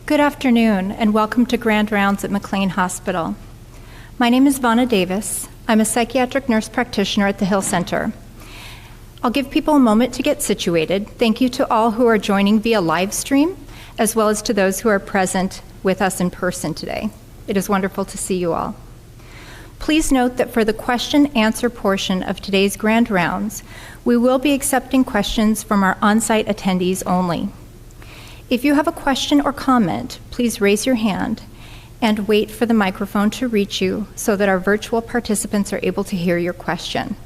Good afternoon, and welcome to Grand Rounds at McLean Hospital. My name is Vonna Davis. I'm a psychiatric nurse practitioner at the Hill Center. I'll give people a moment to get situated. Thank you to all who are joining via live stream, as well as to those who are present with us in person today. It is wonderful to see you all. Please note that for the question-answer portion of today's Grand Rounds, we will be accepting questions from our on-site attendees only. If you have a question or comment, please raise your hand and wait for the microphone to reach you so that our virtual participants are able to hear your question.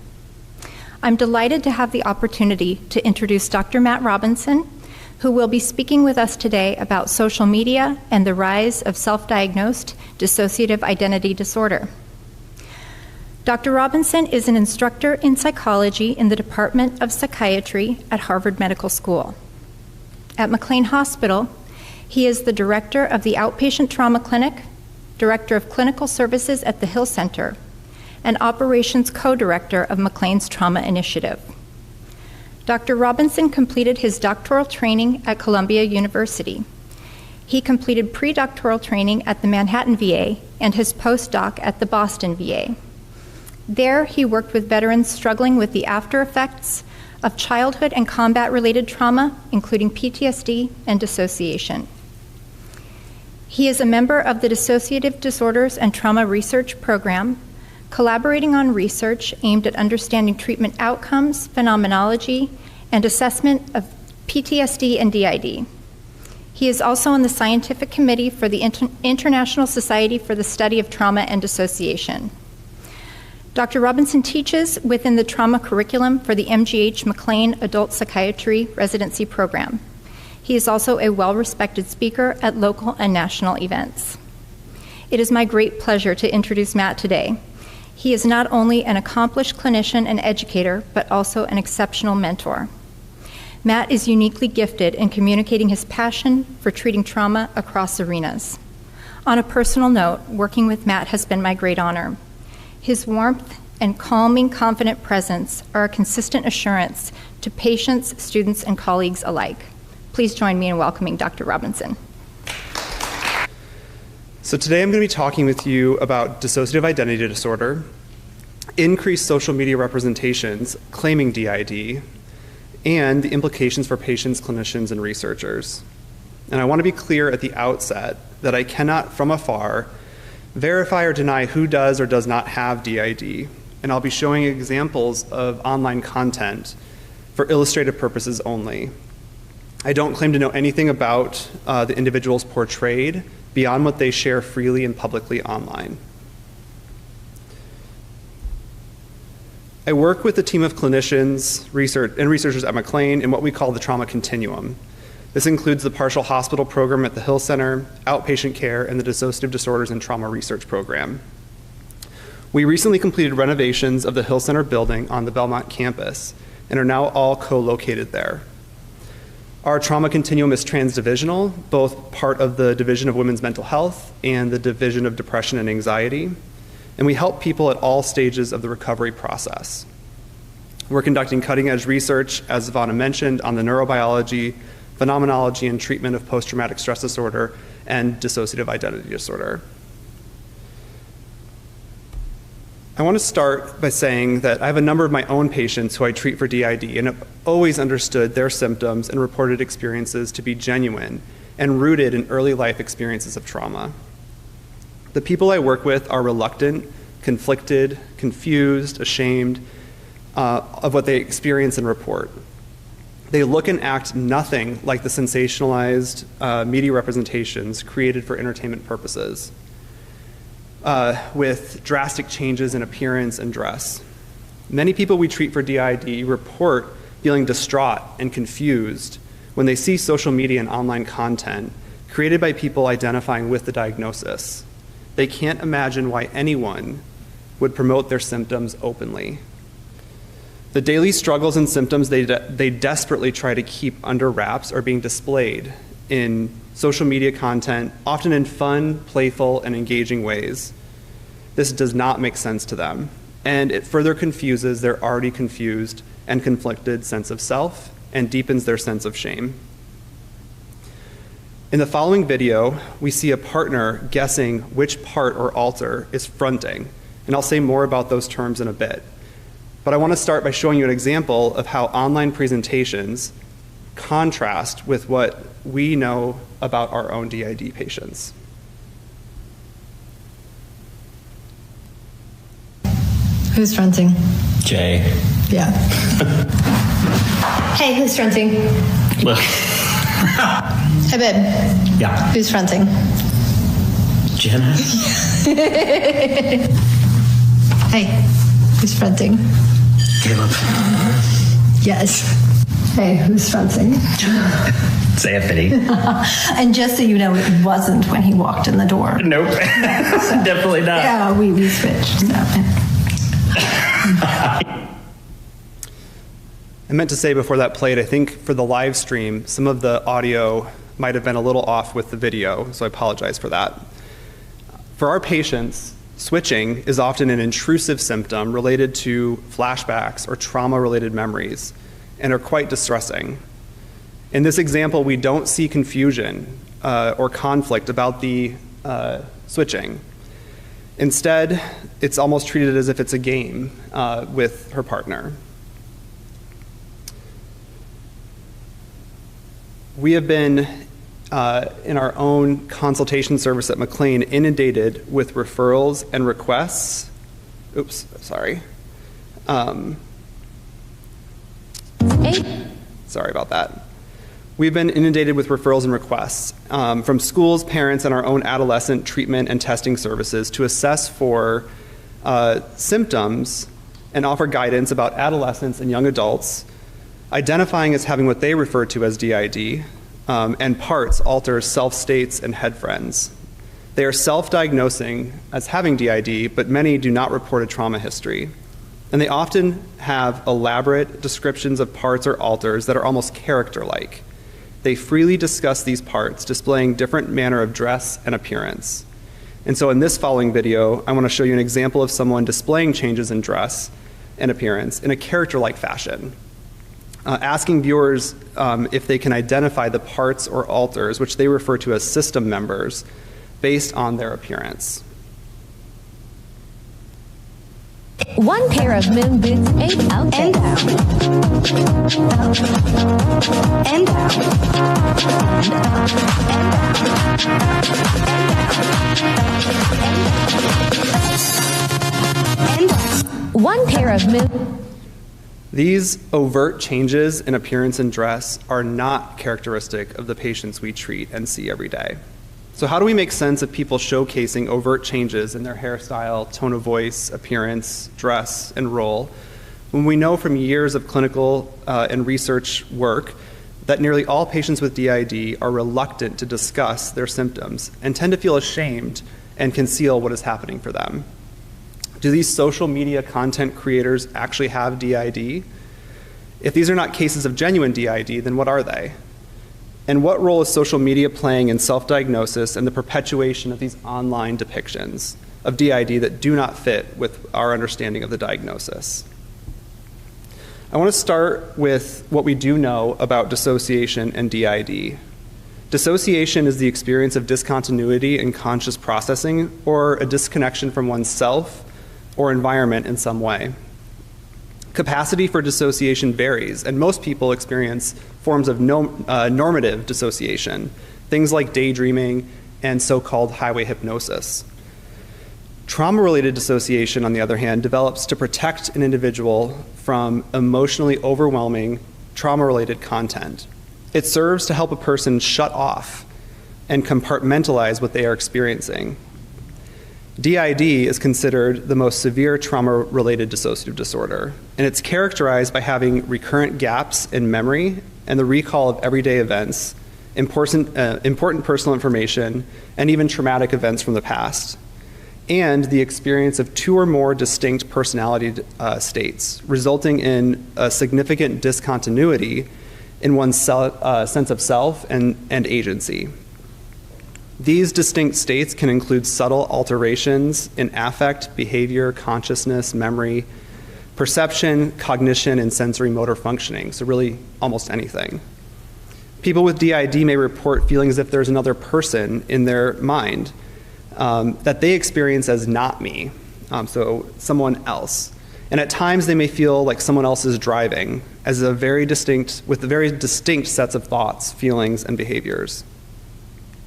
I'm delighted to have the opportunity to introduce Dr. Matt Robinson, who will be speaking with us today about social media and the rise of self-diagnosed dissociative identity disorder. Dr. Robinson is an instructor in psychology in the Department of Psychiatry at Harvard Medical School. At McLean Hospital, he is the director of the Outpatient Trauma Clinic, director of clinical services at the Hill Center, and operations co-director of McLean's Trauma Initiative. Dr. Robinson completed his doctoral training at Columbia University. He completed pre-doctoral training at the Manhattan VA and his postdoc at the Boston VA. There, he worked with veterans struggling with the after effects of childhood and combat-related trauma, including PTSD and dissociation. He is a member of the Dissociative Disorders and Trauma Research Program, collaborating on research aimed at understanding treatment outcomes, phenomenology, and assessment of PTSD and DID. He is also on the scientific committee for the International Society for the Study of Trauma and Dissociation. Dr. Robinson teaches within the trauma curriculum for the MGH McLean Adult Psychiatry Residency Program. He is also a well-respected speaker at local and national events. It is my great pleasure to introduce Matt today. He is not only an accomplished clinician and educator, but also an exceptional mentor. Matt is uniquely gifted in communicating his passion for treating trauma across arenas. On a personal note, working with Matt has been my great honor. His warmth and calming, confident presence are a consistent assurance to patients, students, and colleagues alike. Please join me in welcoming Dr. Robinson. So today I'm going to be talking with you about dissociative identity disorder, increased social media representations claiming DID, and the implications for patients, clinicians, and researchers. And I want to be clear at the outset that I cannot, from afar, verify or deny who does or does not have DID, and I'll be showing examples of online content for illustrative purposes only. I don't claim to know anything about the individuals portrayed beyond what they share freely and publicly online. I work with a team of clinicians and researchers at McLean in what we call the trauma continuum. This includes the partial hospital program at the Hill Center, outpatient care, and the Dissociative Disorders and Trauma Research Program. We recently completed renovations of the Hill Center building on the Belmont campus and are now all co-located there. Our trauma continuum is transdivisional, both part of the Division of Women's Mental Health and the Division of Depression and Anxiety, and we help people at all stages of the recovery process. We're conducting cutting-edge research, as Vonna mentioned, on the neurobiology, phenomenology, and treatment of post-traumatic stress disorder and dissociative identity disorder. I want to start by saying that I have a number of my own patients who I treat for DID and have always understood their symptoms and reported experiences to be genuine and rooted in early life experiences of trauma. The people I work with are reluctant, conflicted, confused, ashamed of what they experience and report. They look and act nothing like the sensationalized media representations created for entertainment purposes, with drastic changes in appearance and dress. Many people we treat for DID report feeling distraught and confused when they see social media and online content created by people identifying with the diagnosis. They can't imagine why anyone would promote their symptoms openly. The daily struggles and symptoms they desperately try to keep under wraps are being displayed in social media content, often in fun, playful, and engaging ways. This does not make sense to them, and it further confuses their already confused and conflicted sense of self and deepens their sense of shame. In the following video, we see a partner guessing which part or alter is fronting, and I'll say more about those terms in a bit. But I want to start by showing you an example of how online presentations contrast with what we know about our own DID patients. Who's fronting? Jay. Yeah. Hey, who's fronting? Look. Hey, babe. Yeah. Who's fronting? Jenna. Hey, who's fronting? Caleb. Yes. Hey, who's fronting? It's Anthony. And just so you know, it wasn't when he walked in the door. Nope. Definitely not. Yeah, we switched. So. I meant to say before that played, I think for the live stream, some of the audio might have been a little off with the video, so I apologize for that. For our patients, switching is often an intrusive symptom related to flashbacks or trauma-related memories and are quite distressing. In this example, we don't see confusion or conflict about the switching. Instead, it's almost treated as if it's a game with her partner. We have been, in our own consultation service at McLean, inundated with referrals and requests. Oops, sorry. Sorry about that. We've been inundated with referrals and requests from schools, parents, and our own adolescent treatment and testing services to assess for symptoms and offer guidance about adolescents and young adults identifying as having what they refer to as DID, and parts, alters, self-states, and head friends. They are self-diagnosing as having DID, but many do not report a trauma history. And they often have elaborate descriptions of parts or alters that are almost character-like. They freely discuss these parts, displaying different manner of dress and appearance. And so in this following video, I want to show you an example of someone displaying changes in dress and appearance in a character-like fashion. Asking viewers if they can identify the parts or alters, which they refer to as system members, based on their appearance. One pair of moon boots, 8 out and down. And down. And down. One pair of moon. These overt changes in appearance and dress are not characteristic of the patients we treat and see every day. So how do we make sense of people showcasing overt changes in their hairstyle, tone of voice, appearance, dress, and role, when we know from years of clinical and research work that nearly all patients with DID are reluctant to discuss their symptoms and tend to feel ashamed and conceal what is happening for them? Do these social media content creators actually have DID? If these are not cases of genuine DID, then what are they? And what role is social media playing in self-diagnosis and the perpetuation of these online depictions of DID that do not fit with our understanding of the diagnosis? I want to start with what we do know about dissociation and DID. Dissociation is the experience of discontinuity in conscious processing or a disconnection from oneself or environment in some way. Capacity for dissociation varies, and most people experience forms of normative dissociation, things like daydreaming and so-called highway hypnosis. Trauma-related dissociation, on the other hand, develops to protect an individual from emotionally overwhelming trauma-related content. It serves to help a person shut off and compartmentalize what they are experiencing. DID is considered the most severe trauma-related dissociative disorder, and it's characterized by having recurrent gaps in memory and the recall of everyday events, important personal information, and even traumatic events from the past, and the experience of 2 or more distinct personality states, resulting in a significant discontinuity in one's sense of self and agency. These distinct states can include subtle alterations in affect, behavior, consciousness, memory, perception, cognition, and sensory motor functioning, so really almost anything. People with DID may report feeling as if there's another person in their mind that they experience as not me, so someone else. And at times they may feel like someone else is driving with very distinct sets of thoughts, feelings, and behaviors.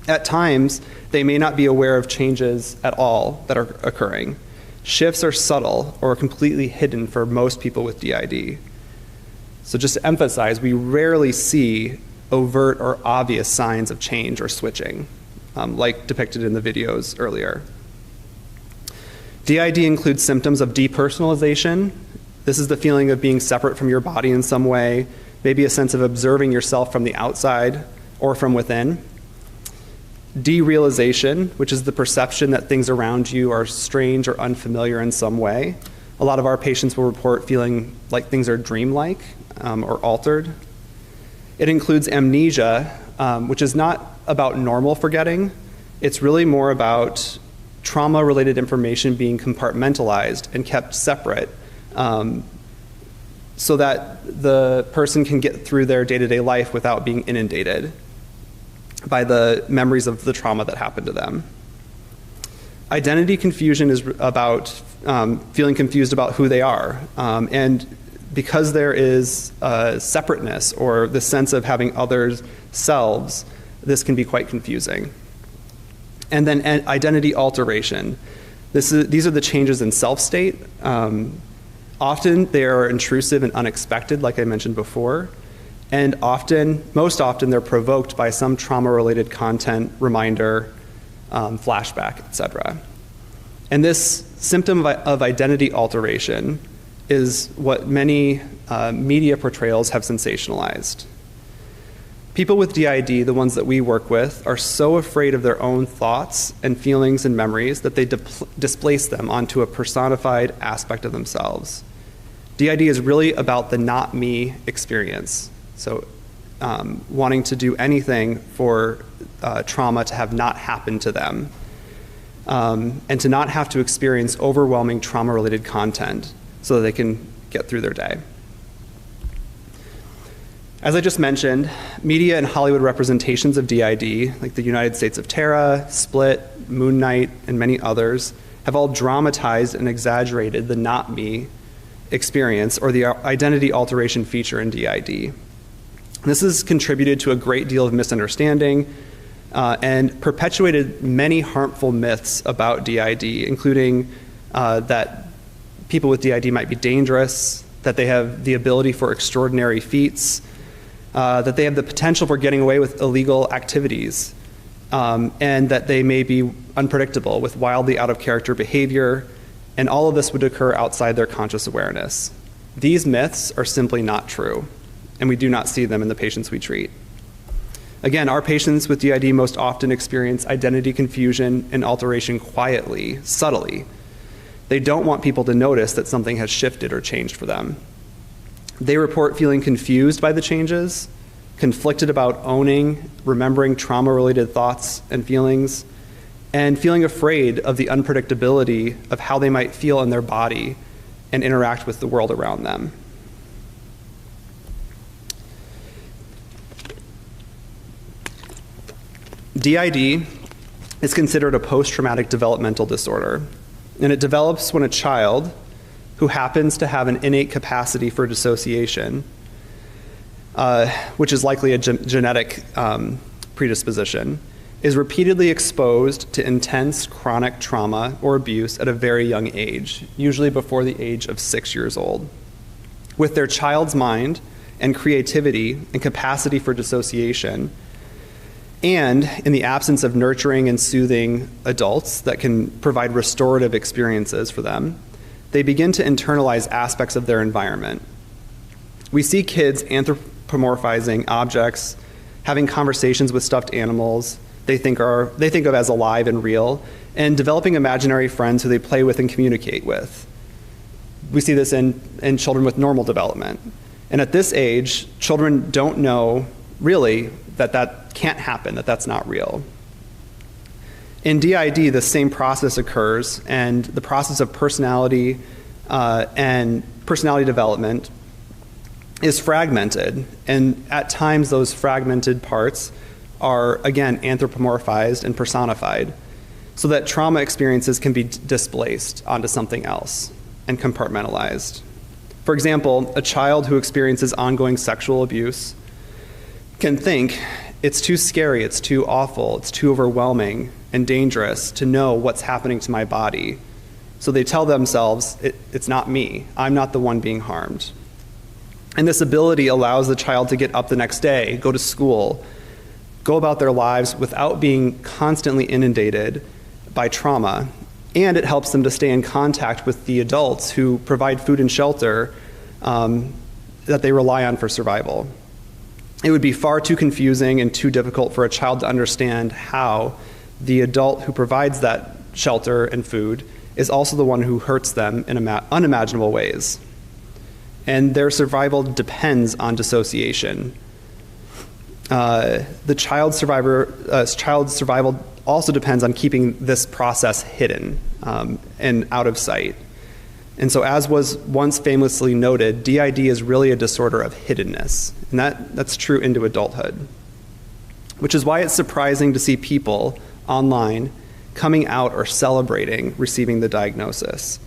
At times, they may not be aware of changes at all that are occurring. Shifts are subtle or completely hidden for most people with DID. So just to emphasize, we rarely see overt or obvious signs of change or switching, like depicted in the videos earlier. DID includes symptoms of depersonalization. This is the feeling of being separate from your body in some way, maybe a sense of observing yourself from the outside or from within. Derealization, which is the perception that things around you are strange or unfamiliar in some way. A lot of our patients will report feeling like things are dreamlike or altered. It includes amnesia, which is not about normal forgetting. It's really more about trauma-related information being compartmentalized and kept separate so that the person can get through their day-to-day life without being inundated by the memories of the trauma that happened to them. Identity confusion is about feeling confused about who they are. And because there is separateness or the sense of having others' selves, this can be quite confusing. And then identity alteration. These are the changes in self-state. Often they are intrusive and unexpected, like I mentioned before. And most often, they're provoked by some trauma-related content, reminder, flashback, etc. And this symptom of identity alteration is what many media portrayals have sensationalized. People with DID, the ones that we work with, are so afraid of their own thoughts and feelings and memories that they displace them onto a personified aspect of themselves. DID is really about the not me experience. So wanting to do anything for trauma to have not happened to them, and to not have to experience overwhelming trauma-related content so that they can get through their day. As I just mentioned, media and Hollywood representations of DID, like the United States of Tara, Split, Moon Knight, and many others, have all dramatized and exaggerated the not me experience or the identity alteration feature in DID. This has contributed to a great deal of misunderstanding and perpetuated many harmful myths about DID, including that people with DID might be dangerous, that they have the ability for extraordinary feats, that they have the potential for getting away with illegal activities, and that they may be unpredictable with wildly out-of-character behavior, and all of this would occur outside their conscious awareness. These myths are simply not true, and we do not see them in the patients we treat. Again, our patients with DID most often experience identity confusion and alteration quietly, subtly. They don't want people to notice that something has shifted or changed for them. They report feeling confused by the changes, conflicted about owning, remembering trauma-related thoughts and feelings, and feeling afraid of the unpredictability of how they might feel in their body and interact with the world around them. DID is considered a post-traumatic developmental disorder, and it develops when a child who happens to have an innate capacity for dissociation, which is likely a genetic predisposition, is repeatedly exposed to intense chronic trauma or abuse at a very young age, usually before the age of 6 years old. With their child's mind and creativity and capacity for dissociation, and in the absence of nurturing and soothing adults that can provide restorative experiences for them, they begin to internalize aspects of their environment. We see kids anthropomorphizing objects, having conversations with stuffed animals they think of as alive and real, and developing imaginary friends who they play with and communicate with. We see this in children with normal development. And at this age, children don't know really that can't happen, that's not real. In DID, the same process occurs, and the process of personality and personality development is fragmented, and at times those fragmented parts are, again, anthropomorphized and personified, so that trauma experiences can be displaced onto something else and compartmentalized. For example, a child who experiences ongoing sexual abuse can think, it's too scary, it's too awful, it's too overwhelming and dangerous to know what's happening to my body. So they tell themselves, it's not me, I'm not the one being harmed. And this ability allows the child to get up the next day, go to school, go about their lives without being constantly inundated by trauma, and it helps them to stay in contact with the adults who provide food and shelter that they rely on for survival. It would be far too confusing and too difficult for a child to understand how the adult who provides that shelter and food is also the one who hurts them in unimaginable ways. And their survival depends on dissociation. The child's survival also depends on keeping this process hidden and out of sight. And so, as was once famously noted, DID is really a disorder of hiddenness, and that's true into adulthood, which is why it's surprising to see people online coming out or celebrating receiving the diagnosis,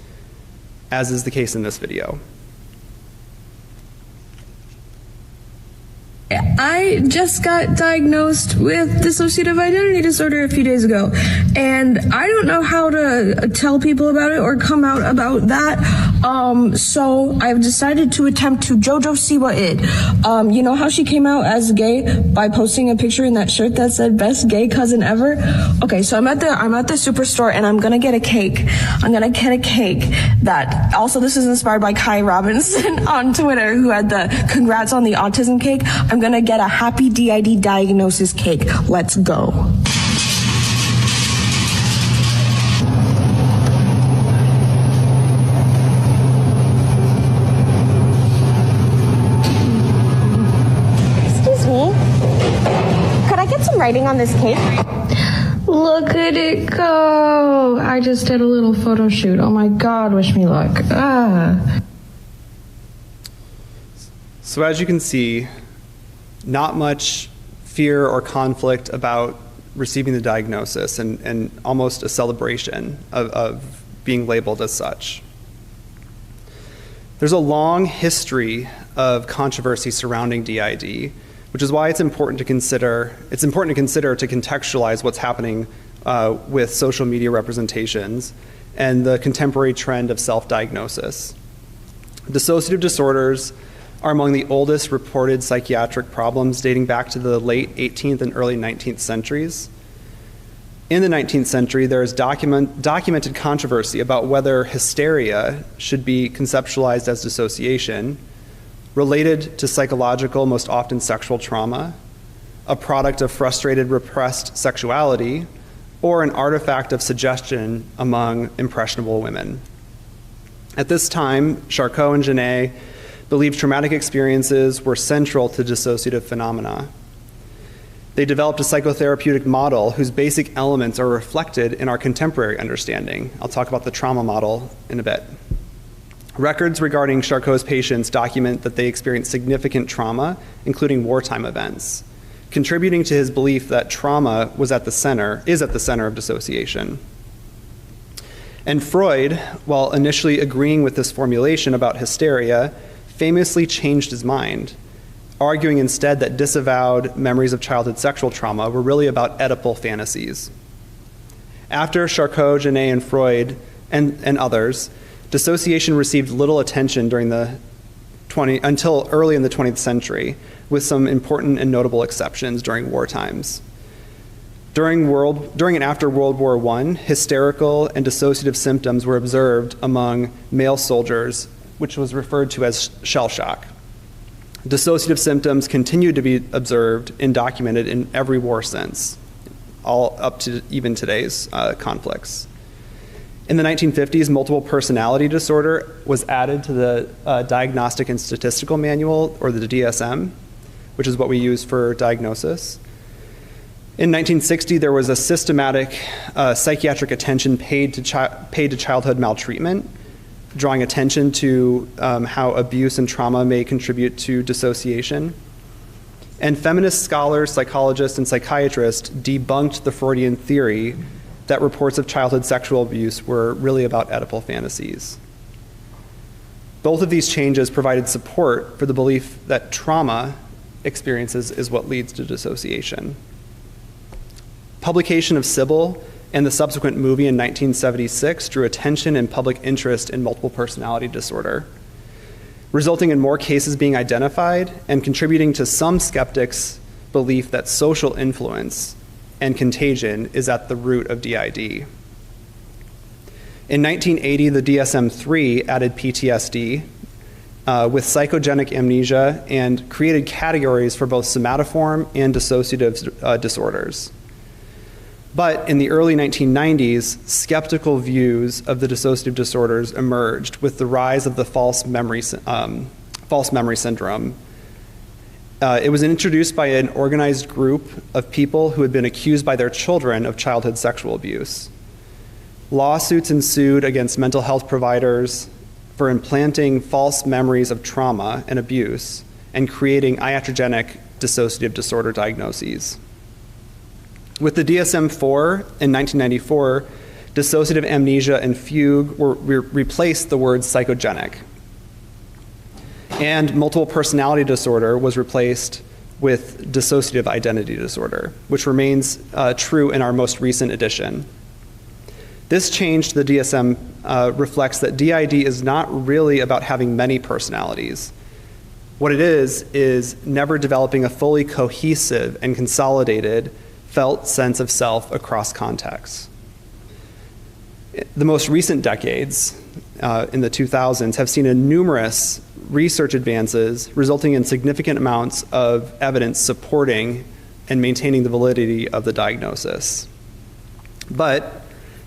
as is the case in this video. I just got diagnosed with dissociative identity disorder a few days ago, and I don't know how to tell people about it or come out about that. So I've decided to attempt to JoJo Siwa it. You know how she came out as gay by posting a picture in that shirt that said "best gay cousin ever"? Okay, so I'm at the superstore and I'm gonna get a cake. I'm gonna get a cake that also, this is inspired by Kai Robinson on Twitter, who had the congrats on the autism cake. I'm gonna get a happy DID diagnosis cake. Let's go. Excuse me. Could I get some writing on this cake? Look at it go. I just did a little photo shoot. Oh my God, wish me luck. So as you can see, not much fear or conflict about receiving the diagnosis, and almost a celebration of being labeled as such. There's a long history of controversy surrounding DID, which is why it's important to consider to contextualize what's happening with social media representations and the contemporary trend of self-diagnosis. Dissociative disorders are among the oldest reported psychiatric problems, dating back to the late 18th and early 19th centuries. In the 19th century, there is documented controversy about whether hysteria should be conceptualized as dissociation, related to psychological, most often sexual trauma, a product of frustrated, repressed sexuality, or an artifact of suggestion among impressionable women. At this time, Charcot and Genet believed traumatic experiences were central to dissociative phenomena. They developed a psychotherapeutic model whose basic elements are reflected in our contemporary understanding. I'll talk about the trauma model in a bit. Records regarding Charcot's patients document that they experienced significant trauma, including wartime events, contributing to his belief that trauma is at the center of dissociation. And Freud, while initially agreeing with this formulation about hysteria, famously changed his mind, arguing instead that disavowed memories of childhood sexual trauma were really about Oedipal fantasies. After Charcot, Genet, and Freud, and others, dissociation received little attention until early in the 20th century, with some important and notable exceptions during war times. During and after World War I, hysterical and dissociative symptoms were observed among male soldiers, which was referred to as shell shock. Dissociative symptoms continued to be observed and documented in every war since, all up to even today's conflicts. In the 1950s, multiple personality disorder was added to the Diagnostic and Statistical Manual, or the DSM, which is what we use for diagnosis. In 1960, there was a systematic psychiatric attention paid to childhood maltreatment, drawing attention to how abuse and trauma may contribute to dissociation. And feminist scholars, psychologists, and psychiatrists debunked the Freudian theory that reports of childhood sexual abuse were really about Oedipal fantasies. Both of these changes provided support for the belief that trauma experiences is what leads to dissociation. Publication of Sybil and the subsequent movie in 1976 drew attention and public interest in multiple personality disorder, resulting in more cases being identified and contributing to some skeptics' belief that social influence and contagion is at the root of DID. In 1980, the DSM-3 added PTSD with psychogenic amnesia and created categories for both somatoform and dissociative disorders. But in the early 1990s, skeptical views of the dissociative disorders emerged with the rise of the false memory syndrome. It was introduced by an organized group of people who had been accused by their children of childhood sexual abuse. Lawsuits ensued against mental health providers for implanting false memories of trauma and abuse and creating iatrogenic dissociative disorder diagnoses. With the DSM-4 in 1994, dissociative amnesia and fugue replaced the word psychogenic. And multiple personality disorder was replaced with dissociative identity disorder, which remains true in our most recent edition. This change to the DSM reflects that DID is not really about having many personalities. What it is never developing a fully cohesive and consolidated felt sense of self across contexts. The most recent decades, in the 2000s, have seen numerous research advances resulting in significant amounts of evidence supporting and maintaining the validity of the diagnosis. But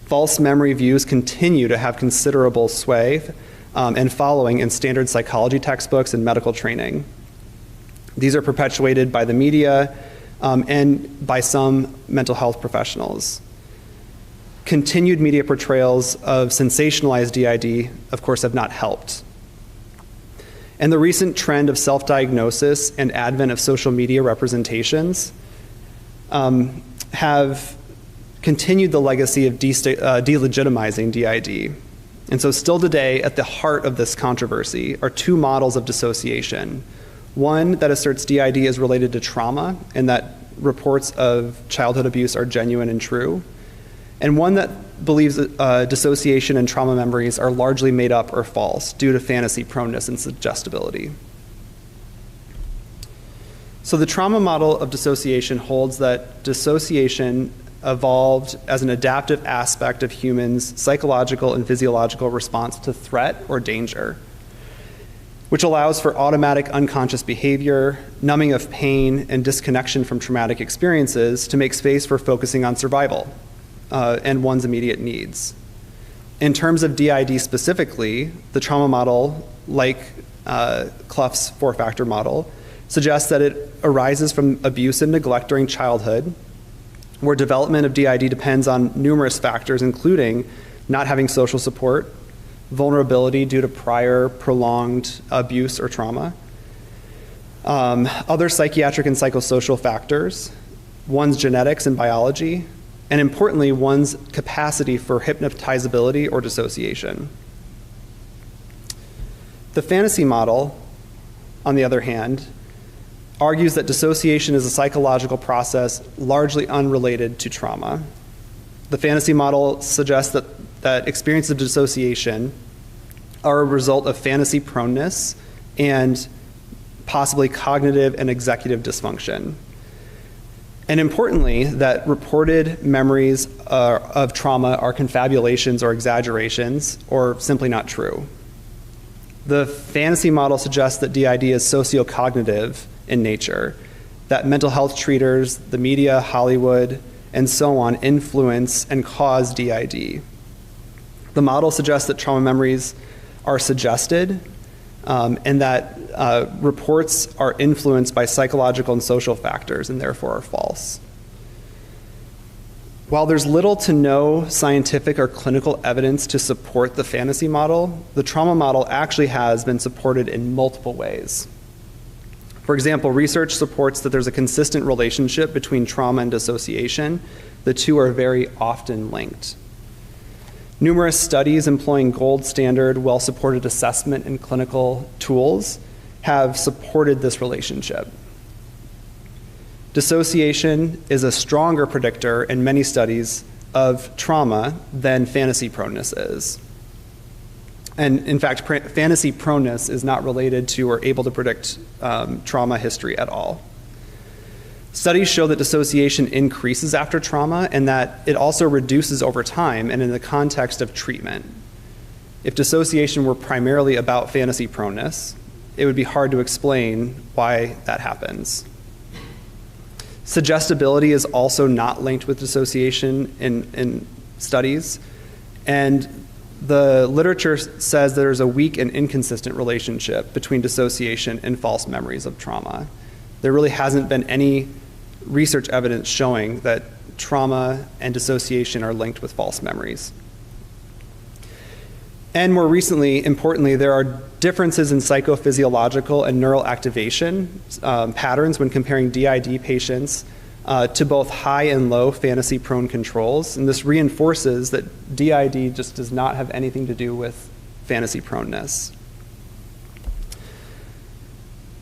false memory views continue to have considerable sway and following in standard psychology textbooks and medical training. These are perpetuated by the media and by some mental health professionals. Continued media portrayals of sensationalized DID, of course, have not helped. And the recent trend of self-diagnosis and advent of social media representations have continued the legacy of delegitimizing DID. And so still today, at the heart of this controversy are two models of dissociation. One that asserts DID is related to trauma and that reports of childhood abuse are genuine and true, and one that believes that dissociation and trauma memories are largely made up or false due to fantasy proneness and suggestibility. So the trauma model of dissociation holds that dissociation evolved as an adaptive aspect of humans' psychological and physiological response to threat or danger, which allows for automatic unconscious behavior, numbing of pain, and disconnection from traumatic experiences to make space for focusing on survival and one's immediate needs. In terms of DID specifically, the trauma model, like Clough's four-factor model, suggests that it arises from abuse and neglect during childhood, where development of DID depends on numerous factors, including not having social support, vulnerability due to prior prolonged abuse or trauma, other psychiatric and psychosocial factors, one's genetics and biology, and importantly, one's capacity for hypnotizability or dissociation. The fantasy model, on the other hand, argues that dissociation is a psychological process largely unrelated to trauma. The fantasy model suggests that experiences of dissociation are a result of fantasy proneness and possibly cognitive and executive dysfunction. And importantly, that reported memories of trauma are confabulations or exaggerations or simply not true. The fantasy model suggests that DID is sociocognitive in nature, that mental health treaters, the media, Hollywood, and so on influence and cause DID. The model suggests that trauma memories are suggested and that reports are influenced by psychological and social factors and therefore are false. While there's little to no scientific or clinical evidence to support the fantasy model, the trauma model actually has been supported in multiple ways. For example, research supports that there's a consistent relationship between trauma and dissociation. The two are very often linked. Numerous studies employing gold standard, well-supported assessment and clinical tools have supported this relationship. Dissociation is a stronger predictor in many studies of trauma than fantasy proneness is. And in fact, fantasy proneness is not related to or able to predict trauma history at all. Studies show that dissociation increases after trauma and that it also reduces over time and in the context of treatment. If dissociation were primarily about fantasy proneness, it would be hard to explain why that happens. Suggestibility is also not linked with dissociation in studies, and the literature says there's a weak and inconsistent relationship between dissociation and false memories of trauma. There really hasn't been any research evidence showing that trauma and dissociation are linked with false memories. And more recently, importantly, there are differences in psychophysiological and neural activation patterns when comparing DID patients to both high and low fantasy-prone controls. And this reinforces that DID just does not have anything to do with fantasy proneness.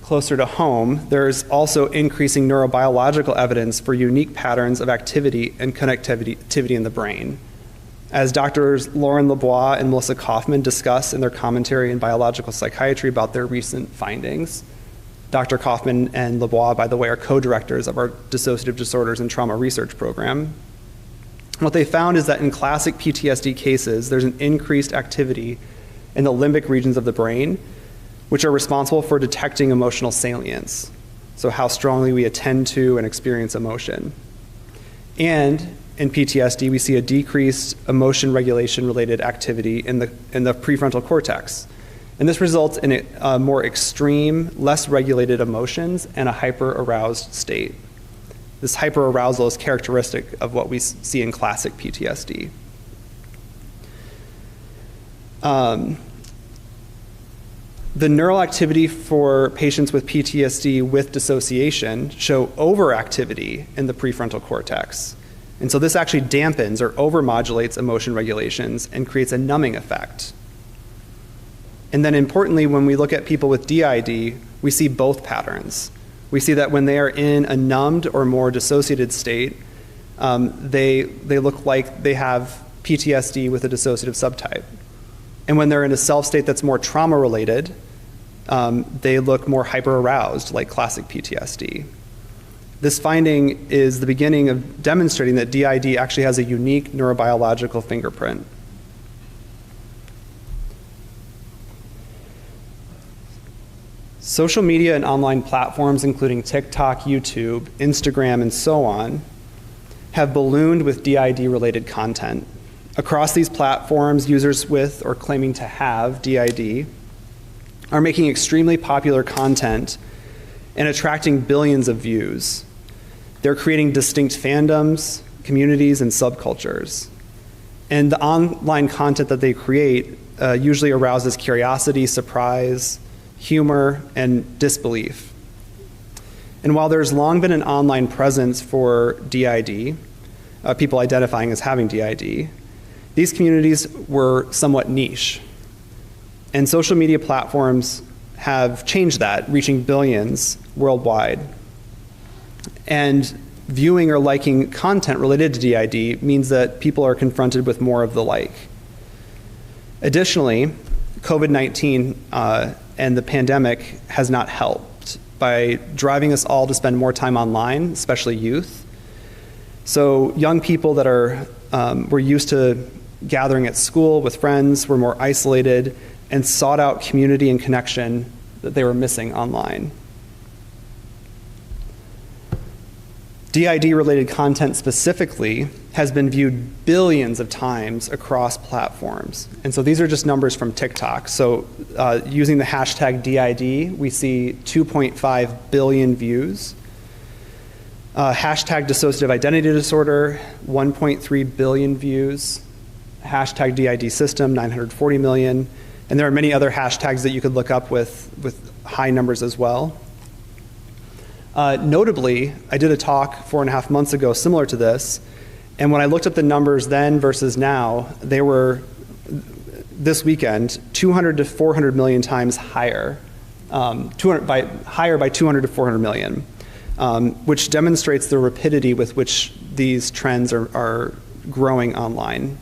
Closer to home, there's also increasing neurobiological evidence for unique patterns of activity and connectivity in the brain. As Drs. Lauren LeBois and Melissa Kaufman discuss in their commentary in Biological Psychiatry about their recent findings, Dr. Kaufman and LeBois, by the way, are co-directors of our Dissociative Disorders and Trauma Research Program. What they found is that in classic PTSD cases, there's an increased activity in the limbic regions of the brain, which are responsible for detecting emotional salience, so how strongly we attend to and experience emotion. And in PTSD, we see a decreased emotion regulation-related activity in the prefrontal cortex. And this results in a more extreme, less regulated emotions and a hyper-aroused state. This hyper-arousal is characteristic of what we see in classic PTSD. The neural activity for patients with PTSD with dissociation show overactivity in the prefrontal cortex. And so this actually dampens or overmodulates emotion regulations and creates a numbing effect. And then importantly, when we look at people with DID, we see both patterns. We see that when they are in a numbed or more dissociated state, they look like they have PTSD with a dissociative subtype. And when they're in a self state that's more trauma-related, they look more hyper-aroused, like classic PTSD. This finding is the beginning of demonstrating that DID actually has a unique neurobiological fingerprint. Social media and online platforms, including TikTok, YouTube, Instagram, and so on, have ballooned with DID-related content. Across these platforms, users with or claiming to have DID are making extremely popular content and attracting billions of views. They're creating distinct fandoms, communities, and subcultures. And the online content that they create usually arouses curiosity, surprise, humor, and disbelief. And while there's long been an online presence for DID, people identifying as having DID, these communities were somewhat niche. And social media platforms have changed that, reaching billions worldwide. And viewing or liking content related to DID means that people are confronted with more of the like. Additionally, COVID-19 and the pandemic has not helped by driving us all to spend more time online, especially youth. So young people that were used to gathering at school with friends were more isolated and sought out community and connection that they were missing online. DID-related content specifically has been viewed billions of times across platforms. And so these are just numbers from TikTok. So using the hashtag DID, we see 2.5 billion views. Hashtag dissociative identity disorder, 1.3 billion views. Hashtag DID system, 940 million. And there are many other hashtags that you could look up with high numbers as well. Notably, I did a talk 4.5 months ago similar to this, and when I looked up the numbers then versus now, they were, this weekend, 200 to 400 million times higher, higher by 200 to 400 million, which demonstrates the rapidity with which these trends are growing online.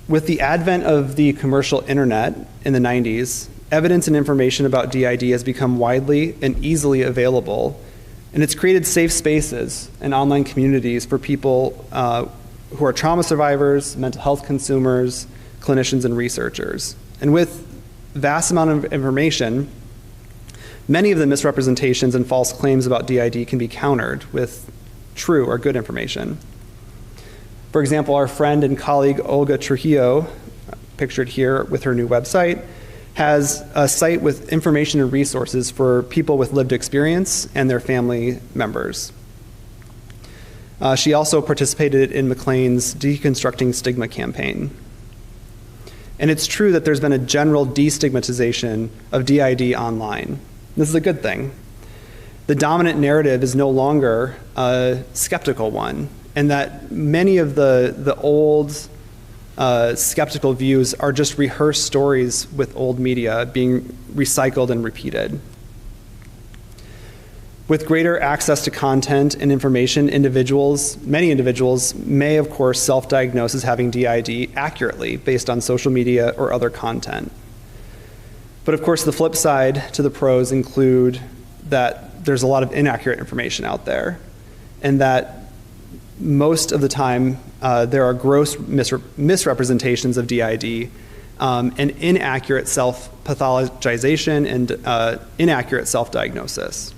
With the advent of the commercial internet in the 90s, evidence and information about DID has become widely and easily available, and it's created safe spaces and online communities for people who are trauma survivors, mental health consumers, clinicians, and researchers. And with vast amount of information, many of the misrepresentations and false claims about DID can be countered with true or good information. For example, our friend and colleague Olga Trujillo, pictured here with her new website, has a site with information and resources for people with lived experience and their family members. She also participated in McLean's Deconstructing Stigma campaign. And it's true that there's been a general destigmatization of DID online. This is a good thing. The dominant narrative is no longer a skeptical one, and that many of the old skeptical views are just rehearsed stories with old media being recycled and repeated. With greater access to content and information, many individuals may, of course, self-diagnose as having DID accurately based on social media or other content. But of course, the flip side to the pros include that there's a lot of inaccurate information out there, and that most of the time there are gross misrepresentations of DID and inaccurate self-pathologization and inaccurate self-diagnosis.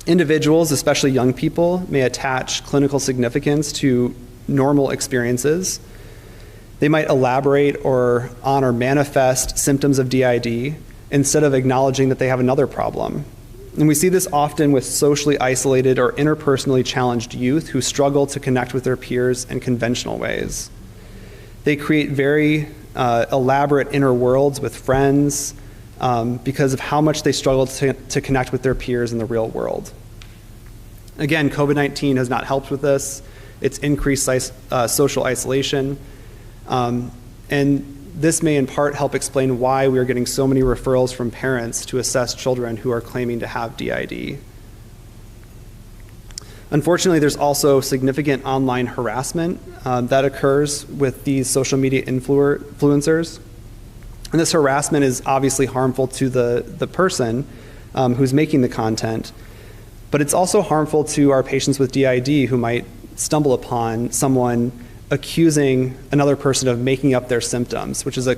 Individuals, especially young people, may attach clinical significance to normal experiences. They might elaborate on or manifest symptoms of DID instead of acknowledging that they have another problem. And we see this often with socially isolated or interpersonally challenged youth who struggle to connect with their peers in conventional ways. They create very elaborate inner worlds with friends because of how much they struggle to connect with their peers in the real world. Again, COVID-19 has not helped with this. It's increased social isolation. And this may in part help explain why we are getting so many referrals from parents to assess children who are claiming to have DID. Unfortunately, there's also significant online harassment that occurs with these social media influencers. And this harassment is obviously harmful to the person who's making the content, but it's also harmful to our patients with DID who might stumble upon someone accusing another person of making up their symptoms, which is a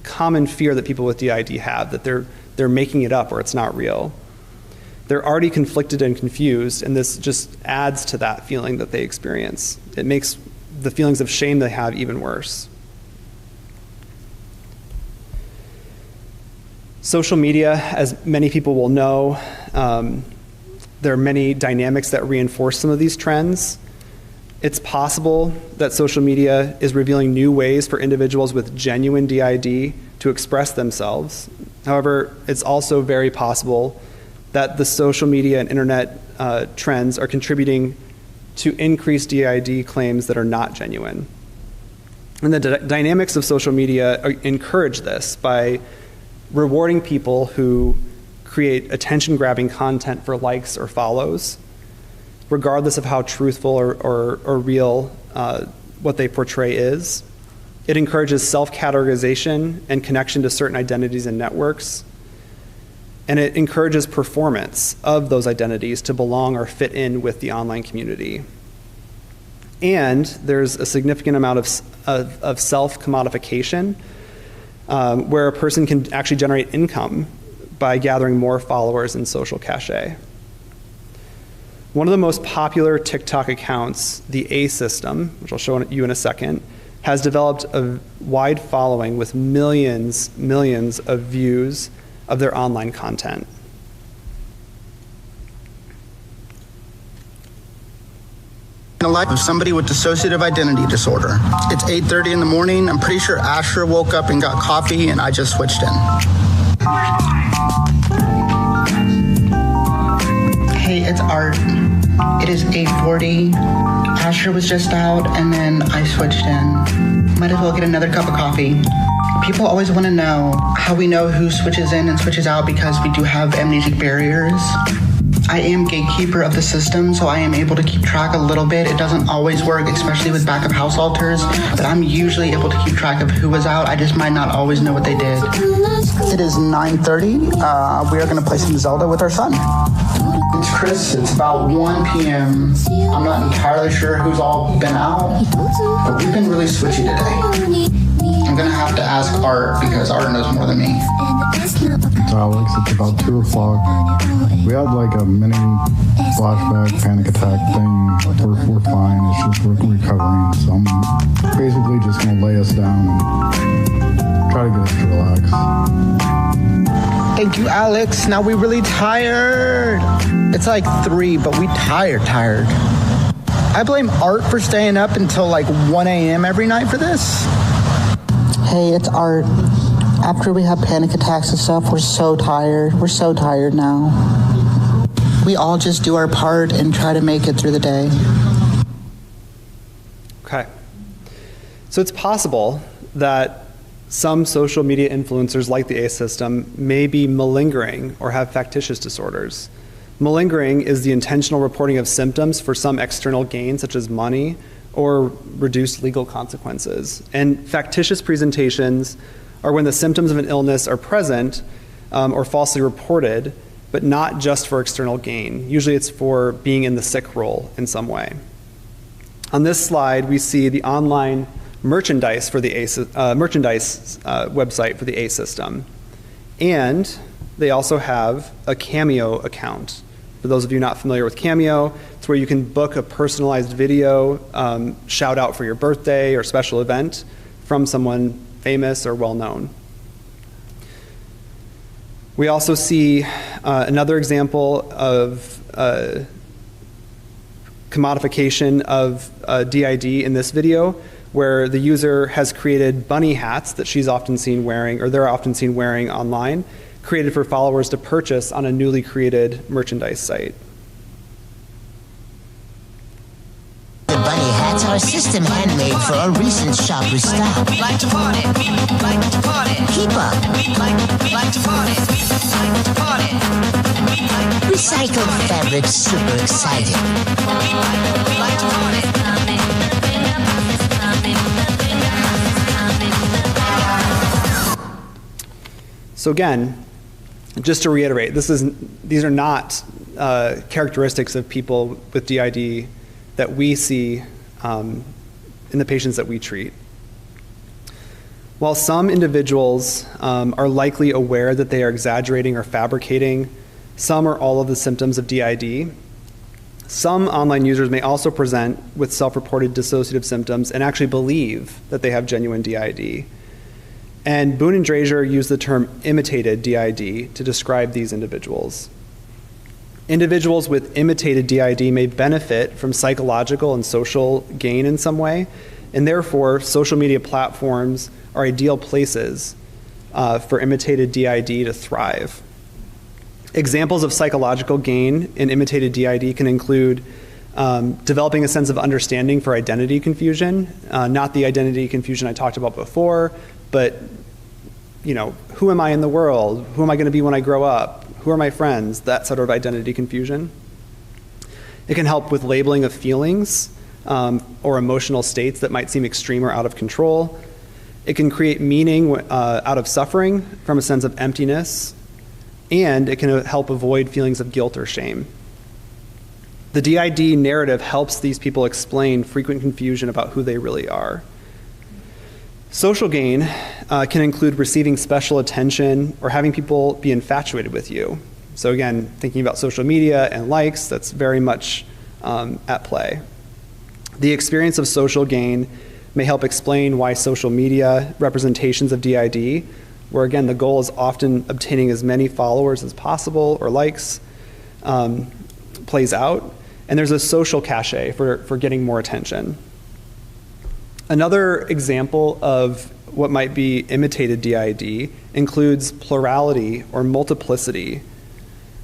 common fear that people with DID have, that they're making it up or it's not real. They're already conflicted and confused, and this just adds to that feeling that they experience. It makes the feelings of shame they have even worse. Social media, as many people will know, there are many dynamics that reinforce some of these trends. It's possible that social media is revealing new ways for individuals with genuine DID to express themselves. However, it's also very possible that the social media and internet trends are contributing to increased DID claims that are not genuine. And the dynamics of social media encourage this by rewarding people who create attention-grabbing content for likes or follows, regardless of how truthful or real what they portray is. It encourages self-categorization and connection to certain identities and networks. And it encourages performance of those identities to belong or fit in with the online community. And there's a significant amount of self-commodification where a person can actually generate income by gathering more followers in social cachet. One of the most popular TikTok accounts, the A System, which I'll show you in a second, has developed a wide following with millions of views of their online content. The life of somebody with dissociative identity disorder. It's 8:30 in the morning. I'm pretty sure Asher woke up and got coffee and I just switched in. Hey, it's Art. It is 8:40. Asher was just out and then I switched in. Might as well get another cup of coffee. People always want to know how we know who switches in and switches out because we do have amnesic barriers. I am gatekeeper of the system, so I am able to keep track a little bit. It doesn't always work, especially with backup house alters, but I'm usually able to keep track of who was out. I just might not always know what they did. It is 9:30. We are going to play some Zelda with our son. It's Chris. It's about 1 p.m. I'm not entirely sure who's all been out, but we've been really switchy today. I'm going to have to ask Art because Art knows more than me. It's Alex. It's about 2 o'clock. We had like a mini flashback, panic attack thing. We're fine. It's just we're recovering. So I'm basically just going to lay us down and try to get us to relax. Thank you, Alex. Now we're really tired. It's like 3, but we tired. I blame Art for staying up until like 1 a.m. every night for this. Hey, it's Art. After we have panic attacks and stuff, we're so tired. We're so tired now. We all just do our part and try to make it through the day. Okay. So it's possible that some social media influencers like the ACE system may be malingering or have factitious disorders. Malingering is the intentional reporting of symptoms for some external gain, such as money, or reduced legal consequences. And factitious presentations are when the symptoms of an illness are present or falsely reported, but not just for external gain. Usually it's for being in the sick role in some way. On this slide, we see the online merchandise for the ACE, website for the ACE system. And they also have a Cameo account. For those of you not familiar with Cameo, it's where you can book a personalized video, shout out for your birthday or special event from someone famous or well-known. We also see another example of commodification of DID in this video, where the user has created bunny hats that she's often seen wearing, or they're often seen wearing online, created for followers to purchase on a newly created merchandise site. The bunny hats are system handmade for a recent shopper's stop. Like to party, like to party. Keep up. Like to party, like to party. Recycled fabric, super excited. Like to party. So again, just to reiterate, these are not characteristics of people with DID that we see in the patients that we treat. While some individuals are likely aware that they are exaggerating or fabricating some or all of the symptoms of DID, some online users may also present with self-reported dissociative symptoms and actually believe that they have genuine DID. And Boone and Drazier use the term imitated DID to describe these individuals. Individuals with imitated DID may benefit from psychological and social gain in some way, and therefore social media platforms are ideal places for imitated DID to thrive. Examples of psychological gain in imitated DID can include developing a sense of understanding for identity confusion, not the identity confusion I talked about before, but who am I in the world? Who am I going to be when I grow up? Who are my friends? That sort of identity confusion. It can help with labeling of feelings or emotional states that might seem extreme or out of control. It can create meaning out of suffering from a sense of emptiness, and it can help avoid feelings of guilt or shame. The DID narrative helps these people explain frequent confusion about who they really are. Social gain can include receiving special attention or having people be infatuated with you. So again, thinking about social media and likes, that's very much at play. The experience of social gain may help explain why social media representations of DID where again, the goal is often obtaining as many followers as possible or likes, plays out. And there's a social cachet for getting more attention. Another example of what might be imitated DID includes plurality or multiplicity,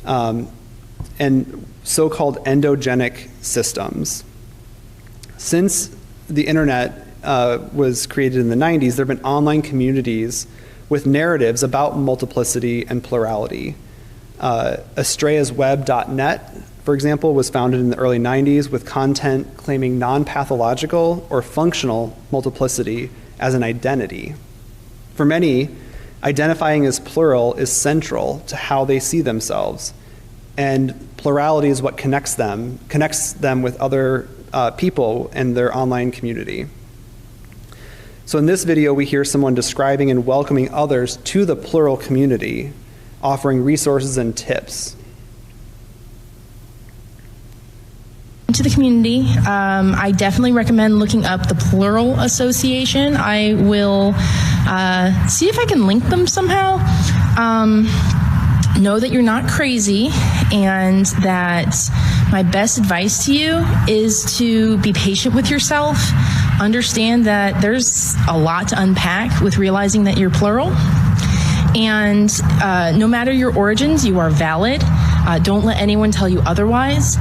and so-called endogenic systems. Since the internet was created in the 90s, there have been online communities with narratives about multiplicity and plurality. AstrayasWeb.net, for example, was founded in the early 90s with content claiming non-pathological or functional multiplicity as an identity. For many, identifying as plural is central to how they see themselves, and plurality is what connects them with other people in their online community. So in this video, we hear someone describing and welcoming others to the plural community, offering resources and tips. To the community, I definitely recommend looking up the Plural Association. I will see if I can link them somehow. Know that you're not crazy, and that my best advice to you is to be patient with yourself. Understand that there's a lot to unpack with realizing that you're plural. And no matter your origins, you are valid. Don't let anyone tell you otherwise.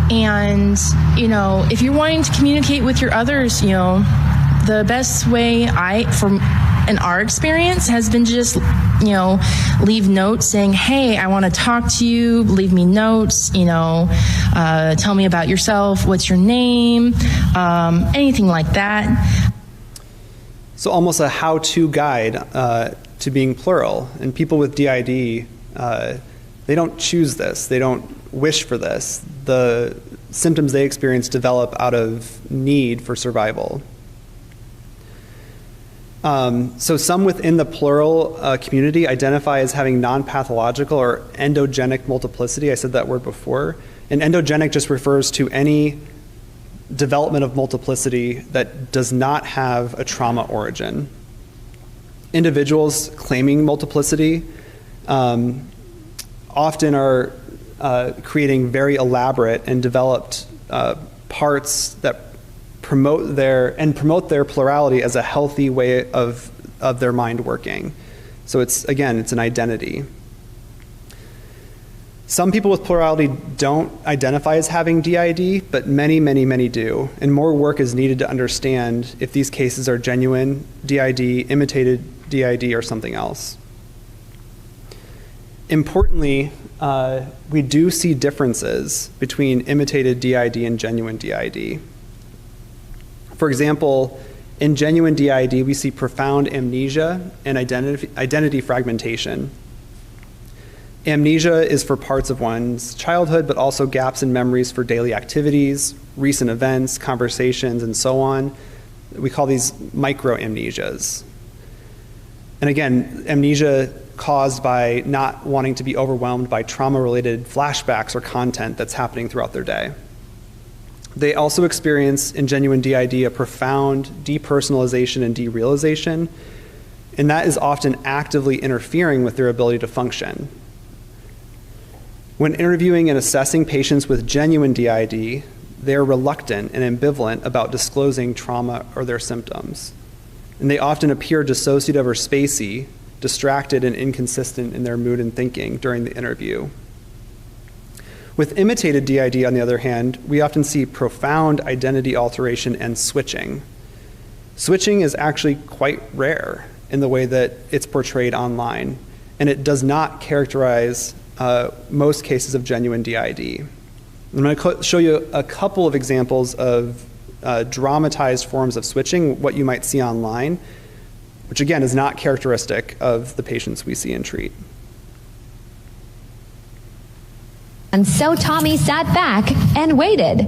And, if you're wanting to communicate with your others, the best way from in our experience has been to just, leave notes saying, hey, I want to talk to you, leave me notes, tell me about yourself, what's your name, anything like that. So almost a how-to guide to being plural. And people with DID, they don't choose this. They don't wish for this. The symptoms they experience develop out of need for survival. So some within the plural community identify as having non-pathological or endogenic multiplicity. I said that word before. And endogenic just refers to any development of multiplicity that does not have a trauma origin. Individuals claiming multiplicity often are creating very elaborate and developed parts that promote their plurality as a healthy way of their mind working. So it's an identity. Some people with plurality don't identify as having DID, but many, many, many do. And more work is needed to understand if these cases are genuine DID, imitated DID, or something else. Importantly, we do see differences between imitated DID and genuine DID. For example, in genuine DID, we see profound amnesia and identity fragmentation. Amnesia is for parts of one's childhood, but also gaps in memories for daily activities, recent events, conversations, and so on. We call these microamnesias. And again, amnesia caused by not wanting to be overwhelmed by trauma-related flashbacks or content that's happening throughout their day. They also experience in genuine DID a profound depersonalization and derealization, and that is often actively interfering with their ability to function. When interviewing and assessing patients with genuine DID, they are reluctant and ambivalent about disclosing trauma or their symptoms. And they often appear dissociative or spacey, distracted and inconsistent in their mood and thinking during the interview. With imitated DID, on the other hand, we often see profound identity alteration and switching. Switching is actually quite rare in the way that it's portrayed online, and it does not characterize most cases of genuine DID. I'm going to show you a couple of examples of dramatized forms of switching, what you might see online, which again is not characteristic of the patients we see and treat. And so Tommy sat back and waited.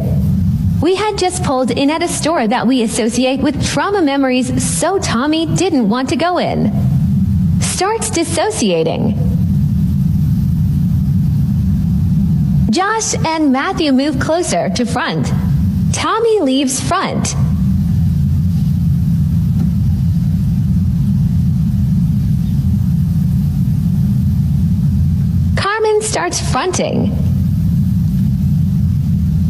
We had just pulled in at a store that we associate with trauma memories, so Tommy didn't want to go in. Starts dissociating. Josh and Matthew move closer to front. Tommy leaves front. Carmen starts fronting.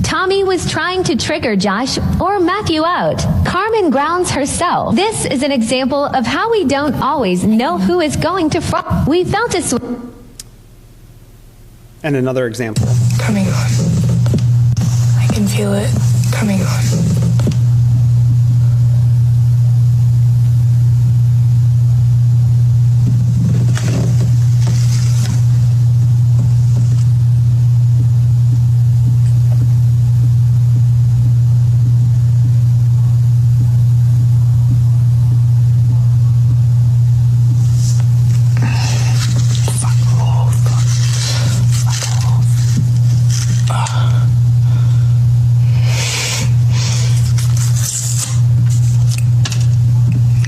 Tommy was trying to trigger Josh or Matthew out. Carmen grounds herself. This is an example of how we don't always know who is going to front. We felt a And another example. Coming on. I can feel it coming on.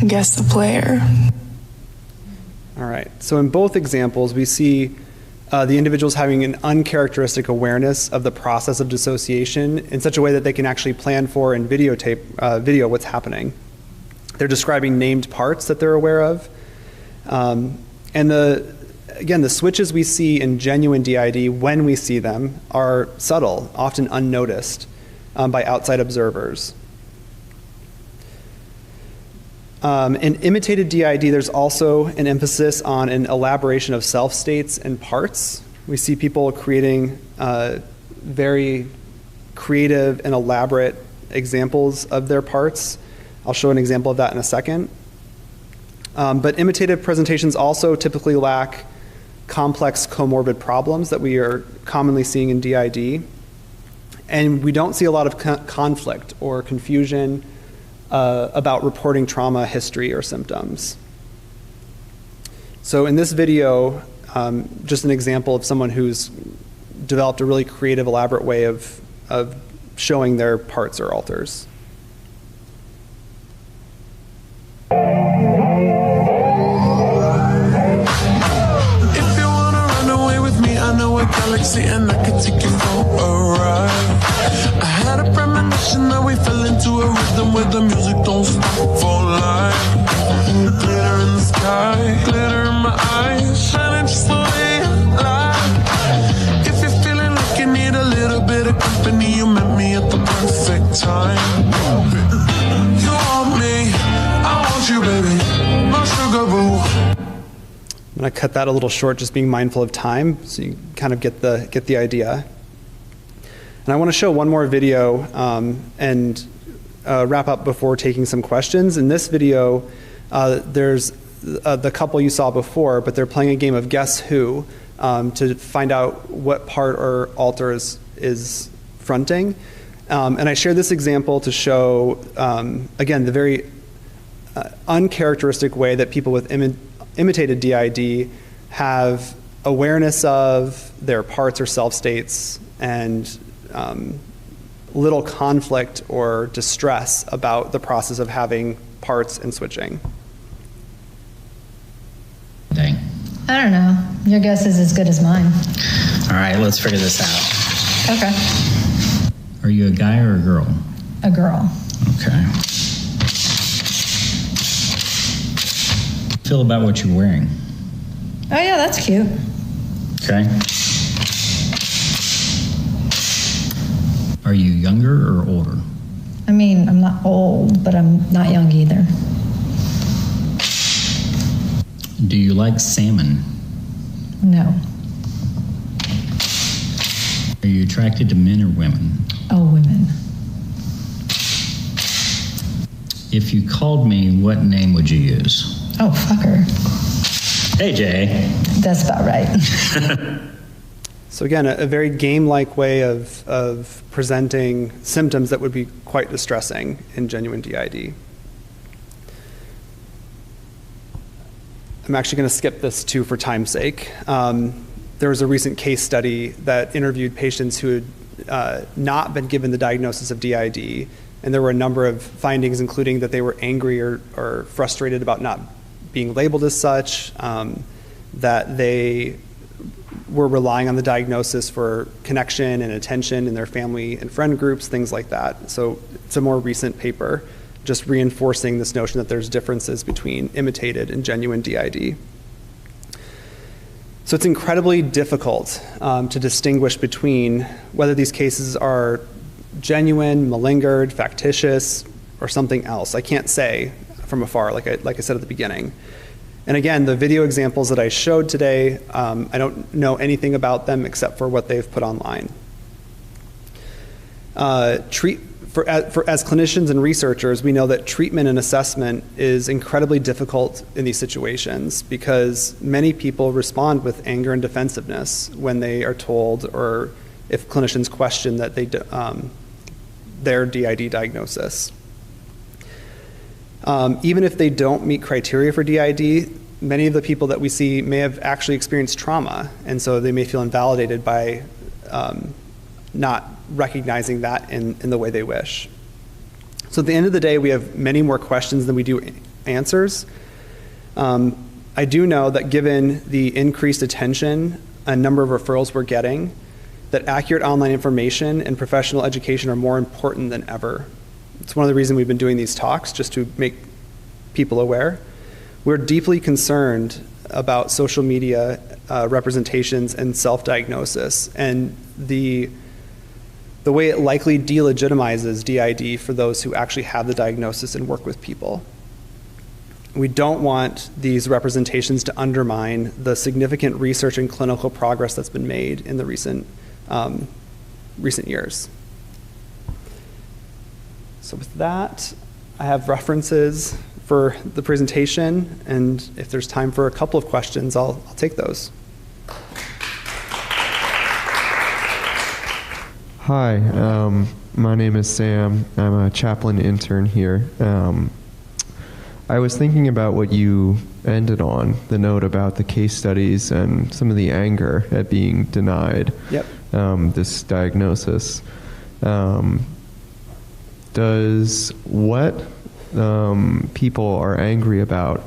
Guess the player. All right, so in both examples, we see the individuals having an uncharacteristic awareness of the process of dissociation in such a way that they can actually plan for and video what's happening. They're describing named parts that they're aware of. And again, the switches we see in genuine DID when we see them are subtle, often unnoticed by outside observers. In imitated DID, there's also an emphasis on an elaboration of self states and parts. We see people creating very creative and elaborate examples of their parts. I'll show an example of that in a second. But imitative presentations also typically lack complex comorbid problems that we are commonly seeing in DID. And we don't see a lot of conflict or confusion about reporting trauma history or symptoms. So in this video, just an example of someone who's developed a really creative, elaborate way of showing their parts or alters. If you wanna run away with me, I know a galaxy and I can take you for a ride. I had a premonition that we fell into a rhythm where the music don't stop for life. Glitter in the sky, glitter in my eyes, shining just the way I like. If you're feeling like you need a little bit of company, you met me at the perfect time. You want me, I want you, baby, my sugar boo. I'm going to cut that a little short, just being mindful of time, so you kind of get the idea. And I want to show one more video and wrap up before taking some questions. In this video, there's the couple you saw before, but they're playing a game of Guess Who to find out what part or alter is fronting. And I share this example to show, again, the very uncharacteristic way that people with imitated DID have awareness of their parts or self states and little conflict or distress about the process of having parts and switching. Dang. I don't know. Your guess is as good as mine. All right, let's figure this out. Okay. Are you a guy or a girl? A girl. Okay. Feel about what you're wearing. Oh yeah, that's cute. Okay. Are you younger or older? I mean, I'm not old, but I'm not young either. Do you like salmon? No. Are you attracted to men or women? Oh, women. If you called me, what name would you use? Oh, fucker. Hey, Jay. That's about right. So again, a very game-like way of presenting symptoms that would be quite distressing in genuine DID. I'm actually going to skip this too for time's sake. There was a recent case study that interviewed patients who had not been given the diagnosis of DID, and there were a number of findings, including that they were angry or frustrated about not being labeled as such, that they were relying on the diagnosis for connection and attention in their family and friend groups, things like that. So it's a more recent paper, just reinforcing this notion that there's differences between imitated and genuine DID. So it's incredibly difficult to distinguish between whether these cases are genuine, malingered, factitious, or something else. I can't say from afar, like I said at the beginning. And again, the video examples that I showed today, I don't know anything about them except for what they've put online. As clinicians and researchers, we know that treatment and assessment is incredibly difficult in these situations because many people respond with anger and defensiveness when they are told, or if clinicians question that their DID diagnosis. Even if they don't meet criteria for DID, many of the people that we see may have actually experienced trauma, and so they may feel invalidated by not recognizing that in the way they wish. So at the end of the day, we have many more questions than we do answers. I do know that given the increased attention and number of referrals we're getting, that accurate online information and professional education are more important than ever. It's one of the reasons we've been doing these talks, just to make people aware. We're deeply concerned about social media representations and self-diagnosis, and the way it likely delegitimizes DID for those who actually have the diagnosis and work with people. We don't want these representations to undermine the significant research and clinical progress that's been made in the recent years. So with that, I have references for the presentation, and if there's time for a couple of questions, I'll take those. Hi, my name is Sam. I'm a chaplain intern here. I was thinking about what you ended on, the note about the case studies and some of the anger at being denied this diagnosis. Does what people are angry about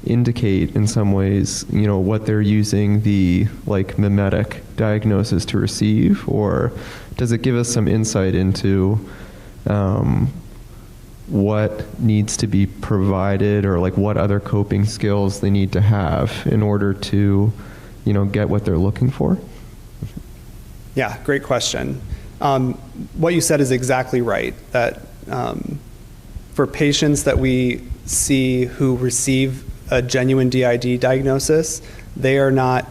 indicate in some ways, what they're using the mimetic diagnosis to receive, or does it give us some insight into what needs to be provided, or what other coping skills they need to have in order to, get what they're looking for? Yeah, great question. What you said is exactly right, that for patients that we see who receive a genuine DID diagnosis, they are not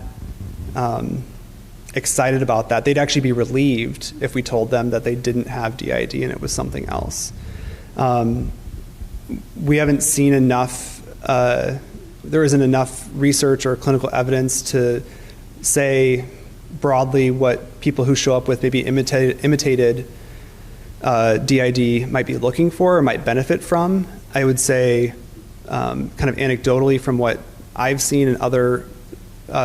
excited about that. They'd actually be relieved if we told them that they didn't have DID and it was something else. We haven't seen enough, there isn't enough research or clinical evidence to say broadly what people who show up with maybe imitated DID might be looking for or might benefit from. I would say, kind of anecdotally from what I've seen and other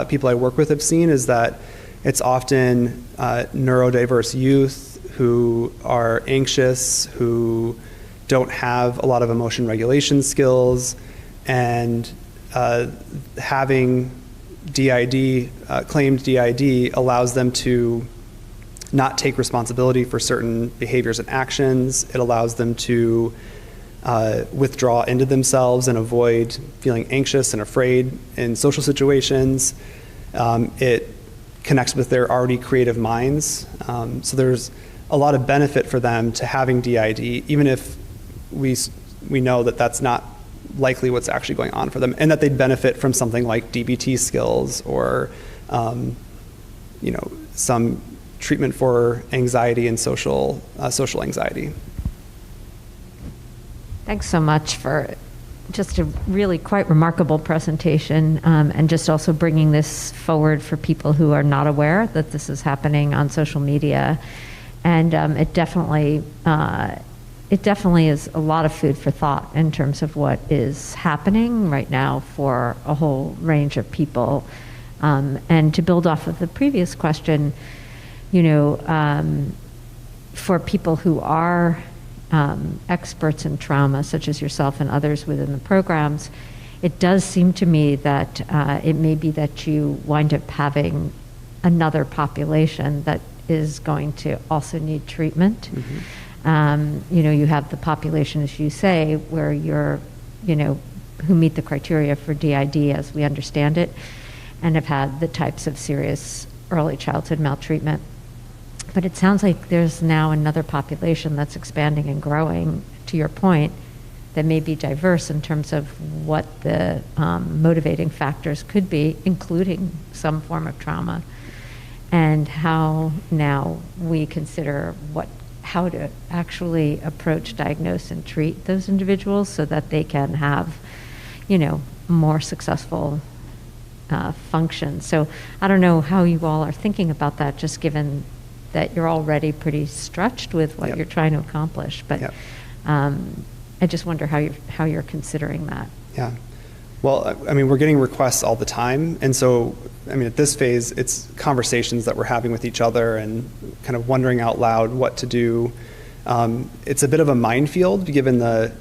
people I work with have seen, is that it's often neurodiverse youth who are anxious, who don't have a lot of emotion regulation skills, and having DID, claimed DID, allows them to not take responsibility for certain behaviors and actions. It allows them to withdraw into themselves and avoid feeling anxious and afraid in social situations. It connects with their already creative minds. So there's a lot of benefit for them to having DID, even if we know that that's not likely what's actually going on for them, and that they'd benefit from something like DBT skills or some treatment for anxiety and social anxiety. Thanks so much for just a really quite remarkable presentation, and just also bringing this forward for people who are not aware that this is happening on social media. And it definitely is a lot of food for thought in terms of what is happening right now for a whole range of people. And to build off of the previous question, for people who are experts in trauma, such as yourself and others within the programs, it does seem to me that it may be that you wind up having another population that is going to also need treatment. Mm-hmm. You have the population, as you say, where you're, who meet the criteria for DID as we understand it. and have had the types of serious early childhood maltreatment. But it sounds like there's now another population that's expanding and growing, to your point, that may be diverse in terms of what the motivating factors could be, including some form of trauma, and how now we consider how to actually approach, diagnose, and treat those individuals so that they can have, more successful function. So I don't know how you all are thinking about that, just given that you're already pretty stretched with what you're trying to accomplish. But I just wonder how you're considering that. Yeah. Well, I mean, we're getting requests all the time. And so, I mean, at this phase, it's conversations that we're having with each other and kind of wondering out loud what to do. It's a bit of a minefield given the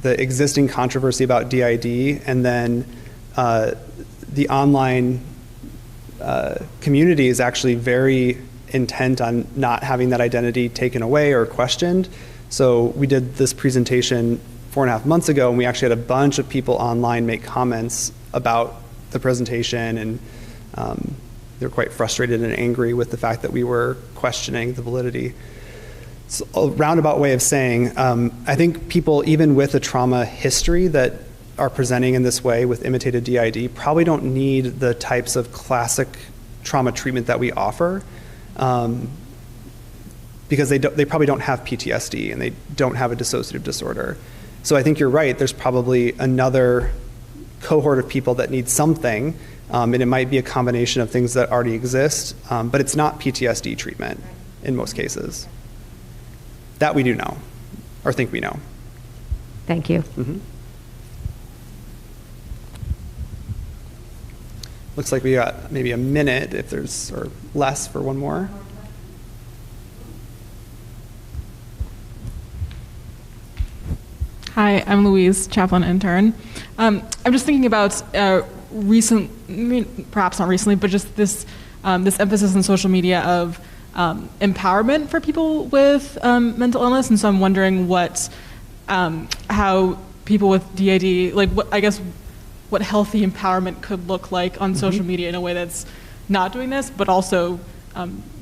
existing controversy about DID, and then the online community is actually very intent on not having that identity taken away or questioned. So we did this presentation 4.5 months ago, and we actually had a bunch of people online make comments about the presentation, and they were quite frustrated and angry with the fact that we were questioning the validity. So a roundabout way of saying, I think people, even with a trauma history that are presenting in this way with imitated DID, probably don't need the types of classic trauma treatment that we offer, because they probably don't have PTSD and they don't have a dissociative disorder. So I think you're right, there's probably another cohort of people that need something, and it might be a combination of things that already exist, but it's not PTSD treatment in most cases. That we do know, or think we know. Thank you. Mm-hmm. Looks like we got maybe a minute, if there's, or less, for one more. Hi, I'm Louise, chaplain intern. I'm just thinking about perhaps not recently, but just this emphasis on social media of empowerment for people with mental illness, and so I'm wondering how people with DID, what healthy empowerment could look like on social media in a way that's not doing this, but also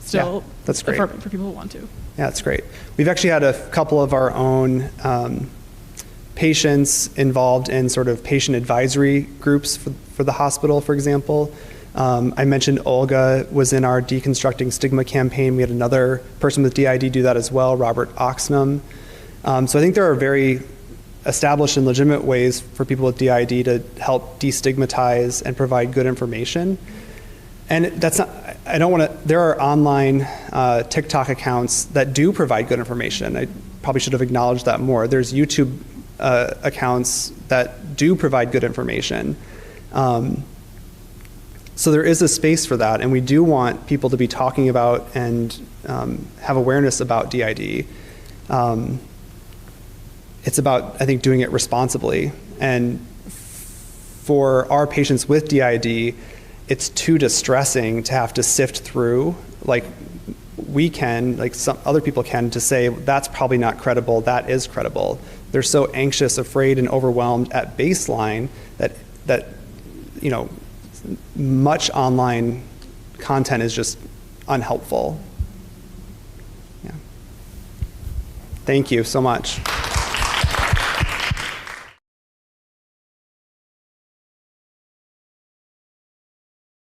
still affirming for people who want to. Yeah, that's great. We've actually had a couple of our own patients involved in sort of patient advisory groups for the hospital, for example. I mentioned Olga was in our Deconstructing Stigma campaign. We had another person with DID do that as well, Robert Oxnam. So I think there are very established and legitimate ways for people with DID to help destigmatize and provide good information. And that's not, I don't want to, there are online TikTok accounts that do provide good information. I probably should have acknowledged that more. There's YouTube accounts that do provide good information. So there is a space for that, and we do want people to be talking about and have awareness about DID. It's about, I think, doing it responsibly. And for our patients with DID, it's too distressing to have to sift through, like we can, like some other people can, to say that's probably not credible, that is credible. They're so anxious, afraid, and overwhelmed at baseline that much online content is just unhelpful. Yeah. Thank you so much.